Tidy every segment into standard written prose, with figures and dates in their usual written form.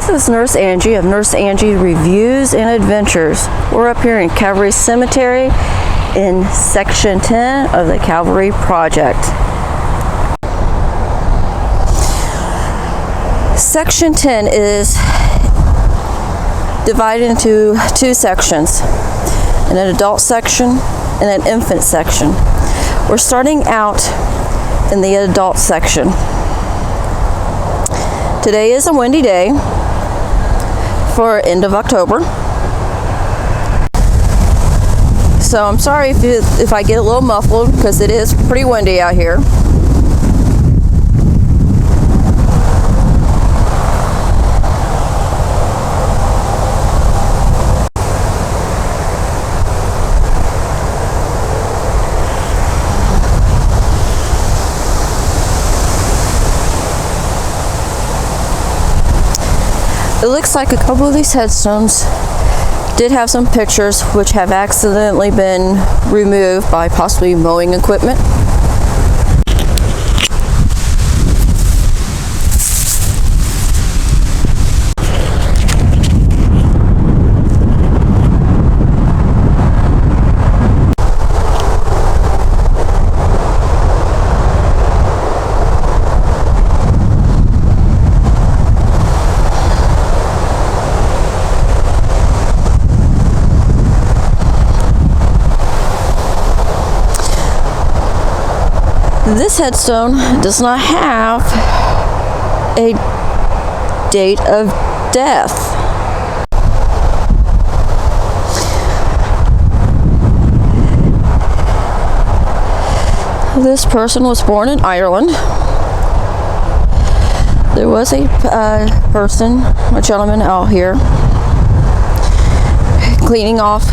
This is Nurse Angie of Nurse Angie Reviews and Adventures. We're up here in Calvary Cemetery in Section 10 of the Calvary Project. Section 10 is divided into two sections, an adult section and an infant section. We're starting out in the adult section. Today is a windy day for end of October. So I'm sorry if I get a little muffled because it is pretty windy out here. It looks like a couple of these headstones did have some pictures which have accidentally been removed by possibly mowing equipment. This headstone does not have a date of death. This person was born in Ireland. There was a gentleman out here cleaning off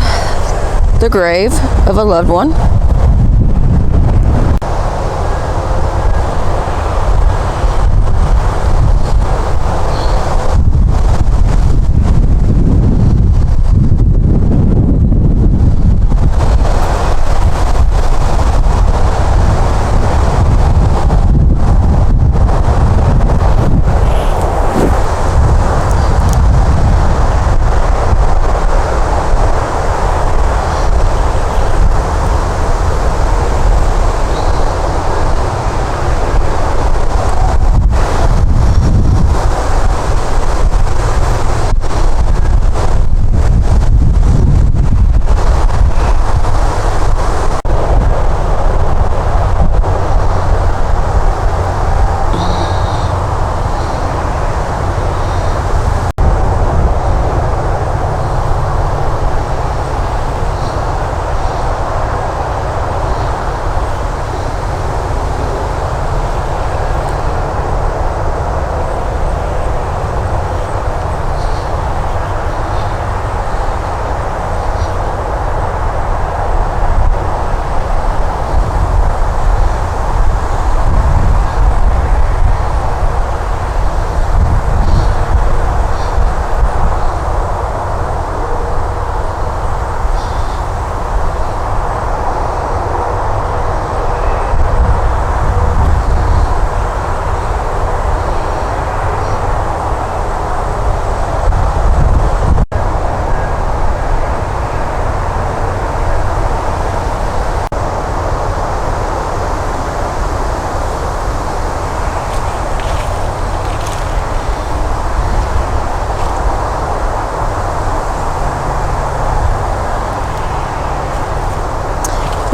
the grave of a loved one.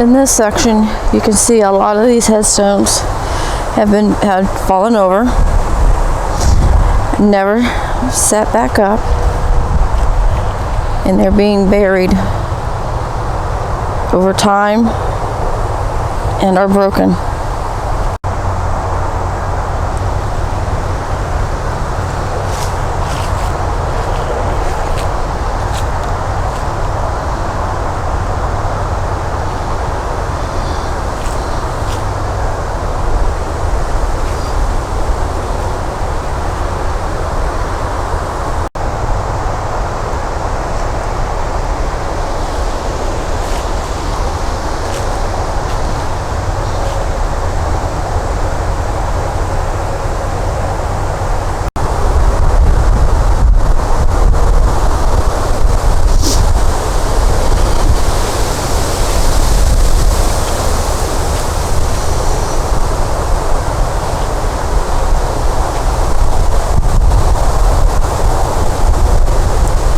In this section, you can see a lot of these headstones had fallen over, never set back up, and they're being buried over time and are broken.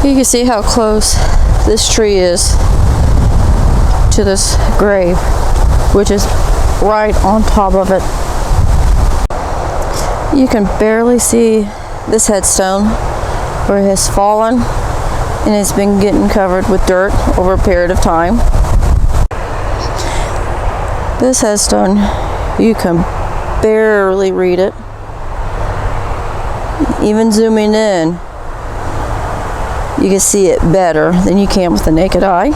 You can see how close this tree is to this grave, which is right on top of it. You can barely see this headstone where it has fallen and it's been getting covered with dirt over a period of time. This headstone, you can barely read it. Even zooming in, you can see it better than you can with the naked eye.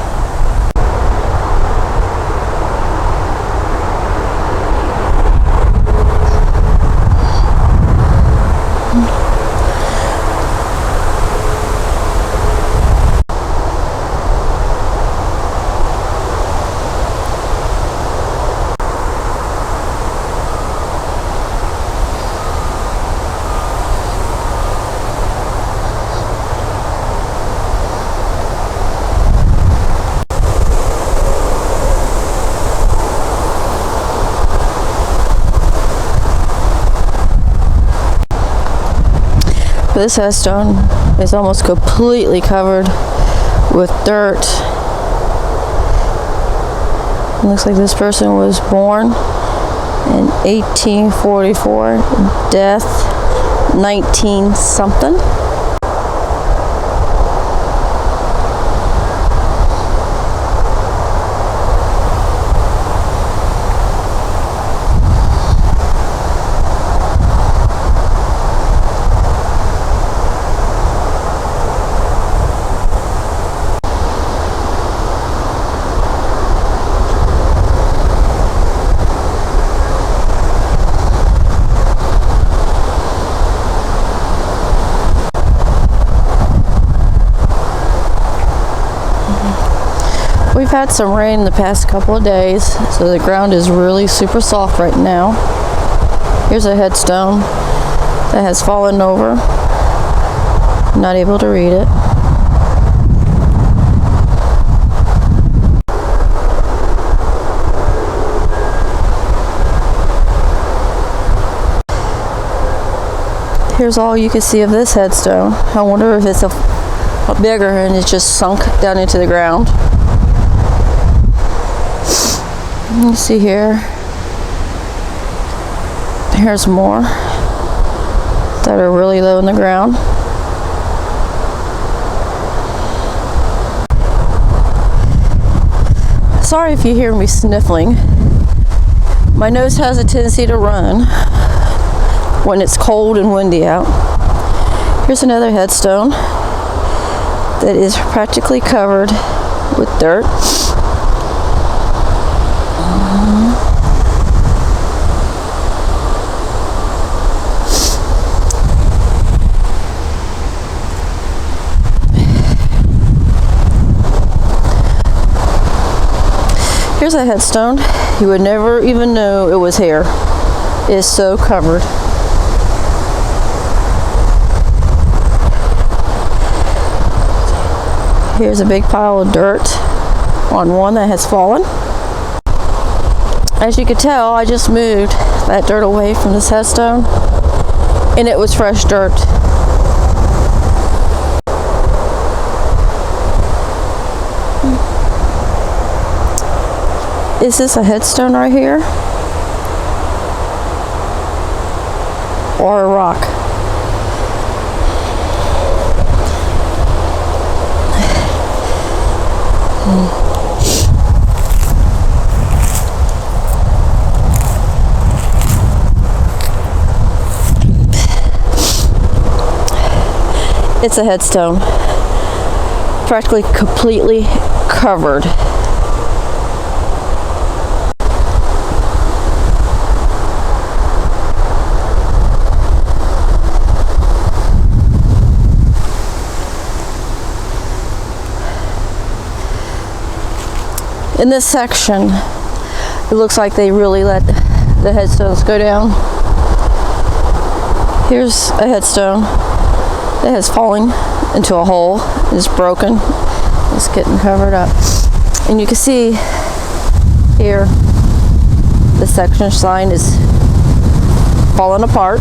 This headstone is almost completely covered with dirt. It looks like this person was born in 1844, death 19 something. We've had some rain the past couple of days, so the ground is really super soft right now. Here's a headstone that has fallen over. I'm not able to read it. Here's all you can see of this headstone. I wonder if it's a bigger and it's just sunk down into the ground. You see here, here's more that are really low in the ground. Sorry if you hear me sniffling. My nose has a tendency to run when it's cold and windy out. Here's another headstone that is practically covered with dirt. Here's a headstone. You would never even know it was here. It is so covered. Here's a big pile of dirt on one that has fallen. As you can tell, I just moved that dirt away from this headstone, and it was fresh dirt. Is this a headstone right here? Or a rock? It's a headstone, practically completely covered. In this section, it looks like they really let the headstones go down. Here's a headstone that has fallen into a hole. It's broken. It's getting covered up. And you can see here, the section sign is falling apart.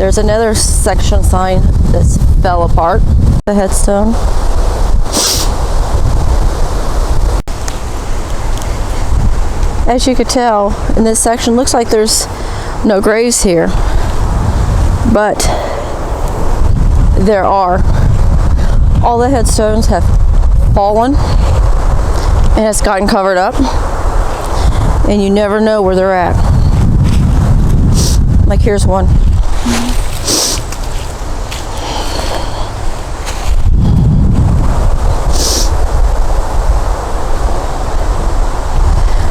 There's another section sign that's fell apart. The headstone. As you could tell, in this section, looks like there's no graves here, but there are. All the headstones have fallen and it's gotten covered up, and you never know where they're at. Like here's one.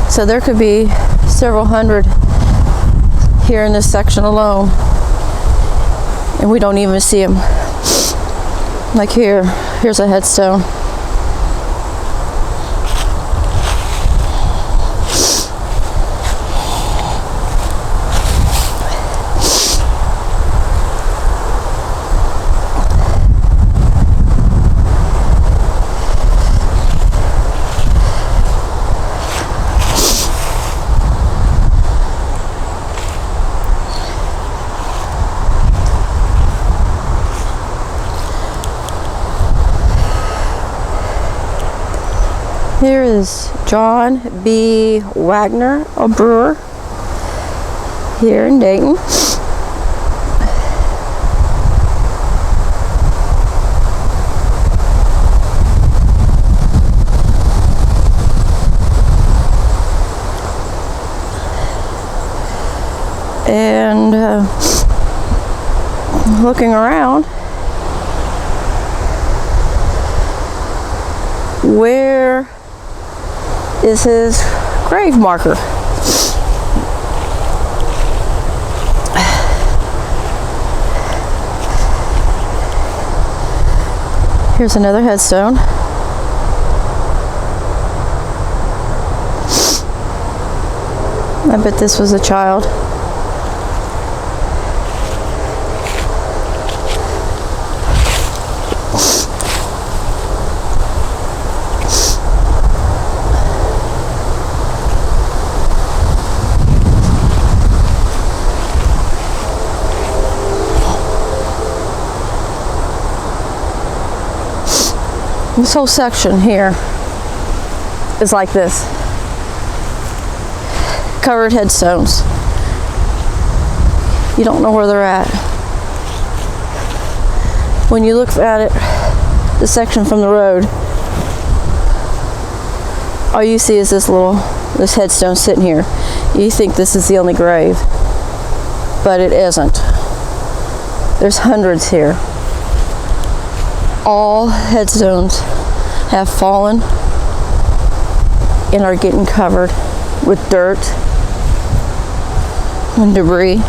So there could be several hundred here in this section alone, and we don't even see them. Like here's a headstone. Here is John B. Wagner, a brewer here in Dayton. And looking around, where is his grave marker? Here's another headstone. I bet this was a child. This whole section here is like this. Covered headstones. You don't know where they're at. When you look at it, the section from the road, all you see is this headstone sitting here. You think this is the only grave, but it isn't. There's hundreds here. All headstones have fallen and are getting covered with dirt and debris.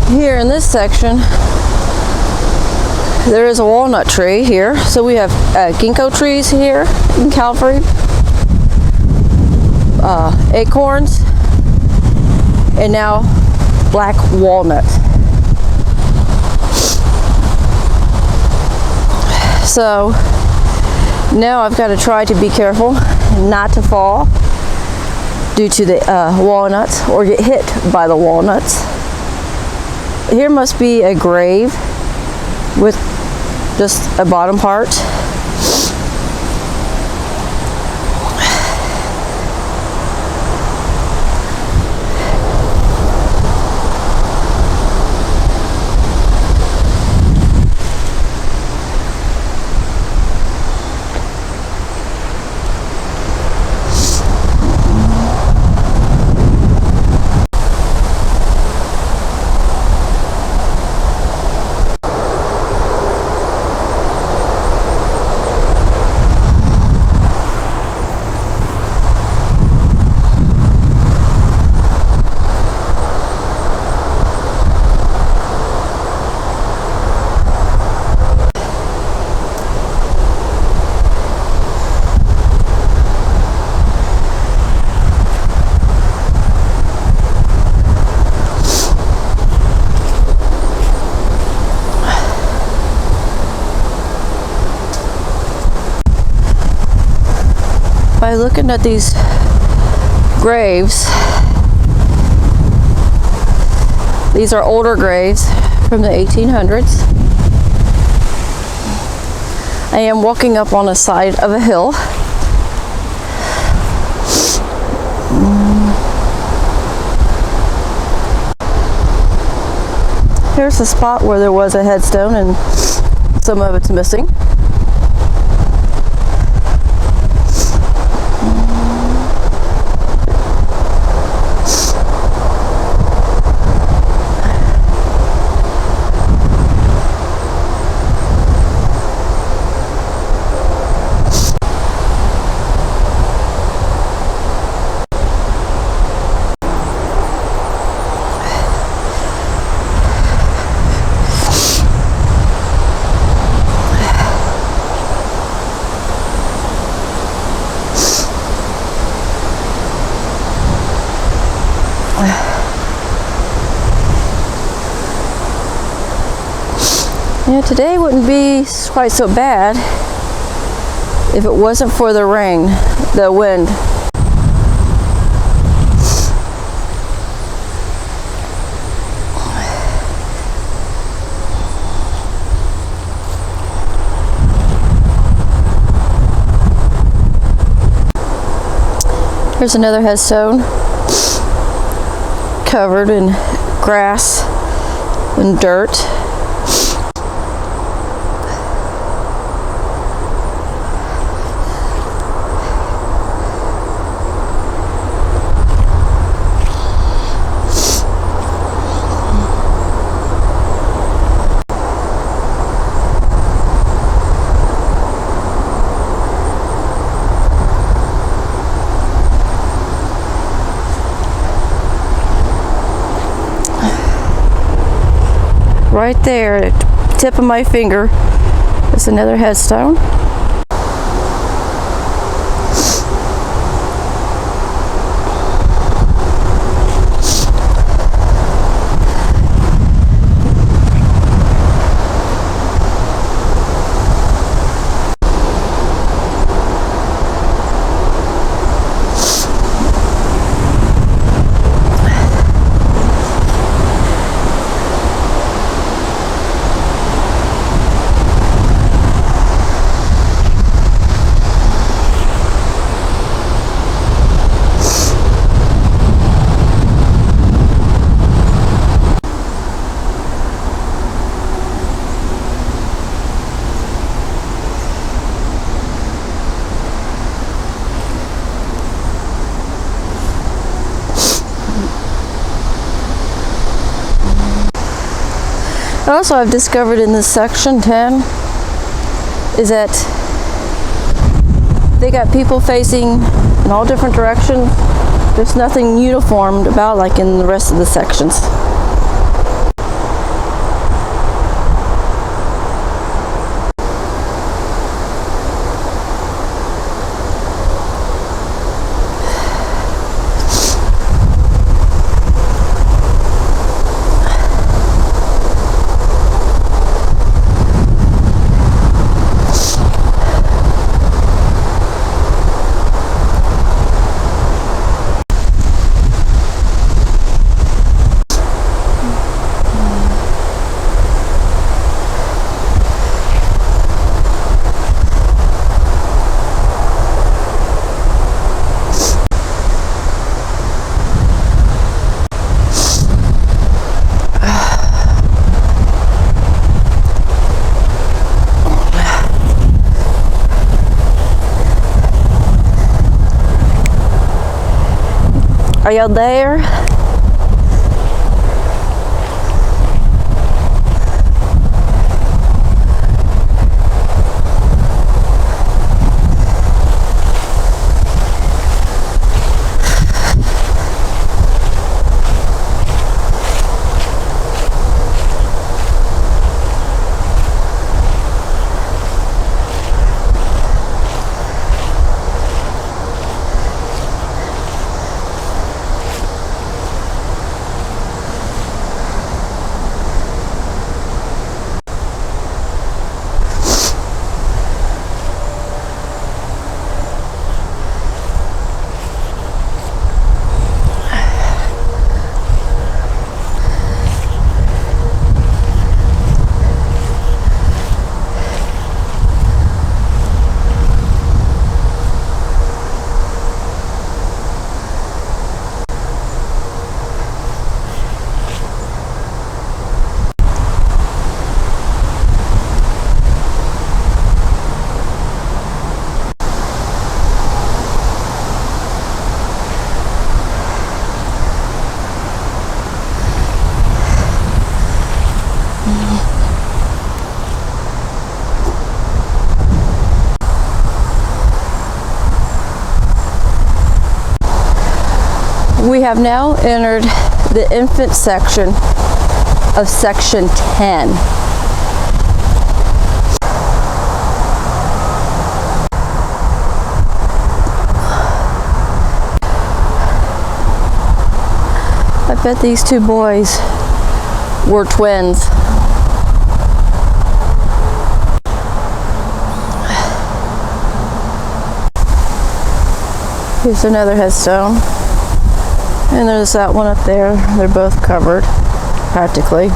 Here in this section, there is a walnut tree here. So we have ginkgo trees here in Calvary, acorns, and now black walnut. So now I've got to try to be careful not to fall due to the walnuts or get hit by the walnuts. Here must be a grave with just a bottom part. by looking at these graves. These are older graves from the 1800s. I am walking up on the side of a hill. Here's a spot where there was a headstone and some of it's missing. Yeah, today wouldn't be quite so bad if it wasn't for the rain, the wind. Here's another headstone covered in grass and dirt. Right there at the tip of my finger is another headstone. Also, I've discovered in this section 10 is that they got people facing in all different directions. There's nothing uniformed about like in the rest of the sections. Are y'all there? We have now entered the infant section of section 10. I bet these two boys were twins. Here's another headstone. And there's that one up there. They're both covered, practically.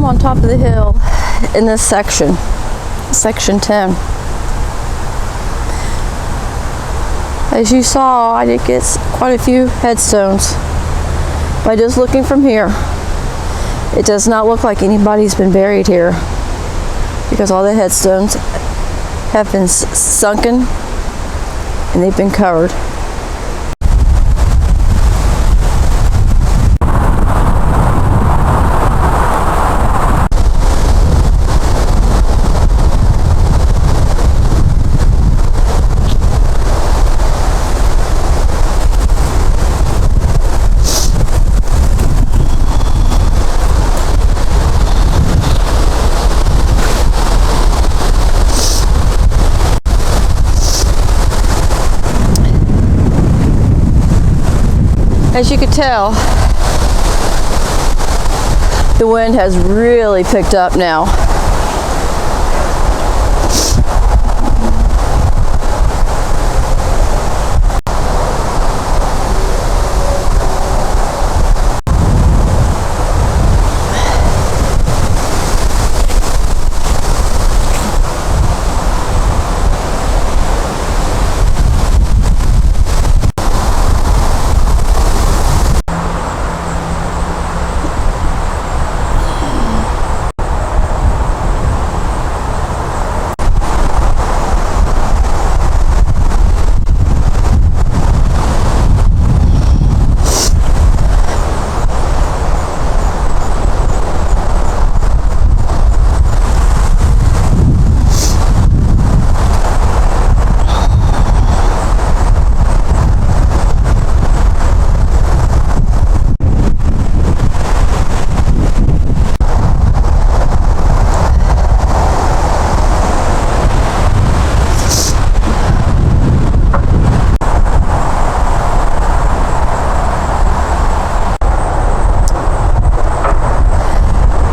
On top of the hill in this section, section 10. As you saw, I did get quite a few headstones by just looking from here. It does not look like anybody's been buried here because all the headstones have been sunken and they've been covered. As you can tell, the wind has really picked up now.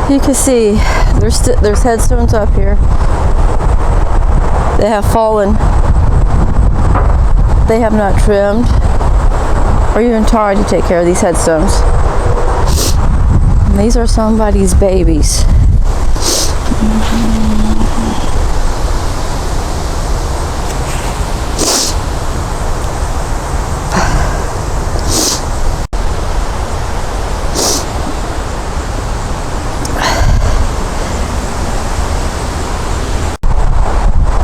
You can see there's headstones up here. They have fallen. They have not trimmed or even tried to take care of these headstones. And these are somebody's babies.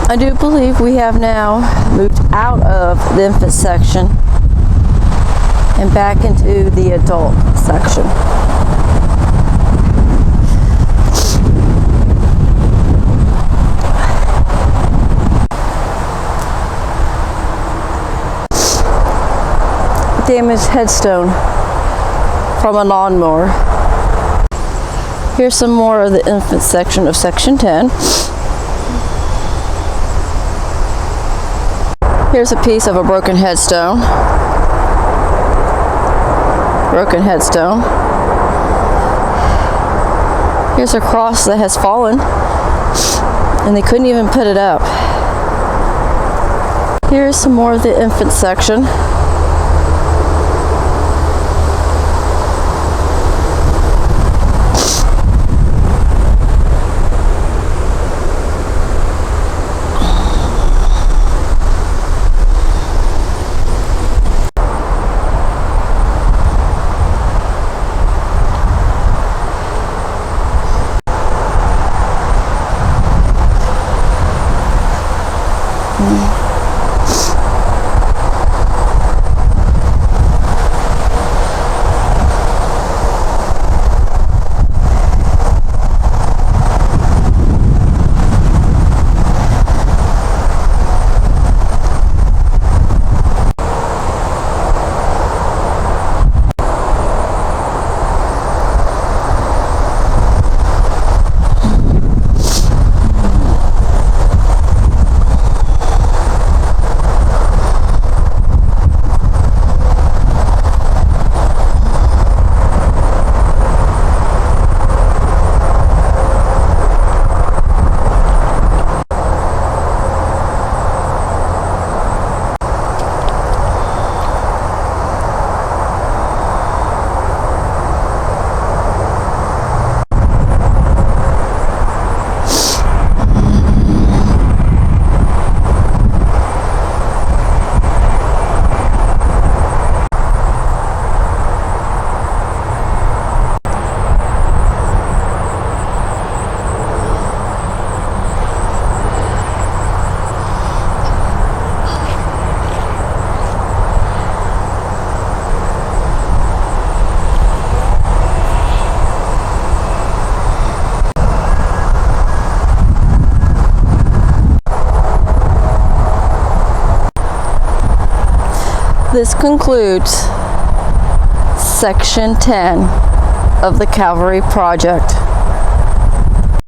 I do believe we have now moved out of the infant section and back into the adult section. Damaged headstone from a lawnmower. Here's some more of the infant section of section 10. Here's a piece of a broken headstone. Broken headstone. Here's a cross that has fallen and they couldn't even put it up. Here's some more of the infant section. This concludes section 10 of the Calvary project.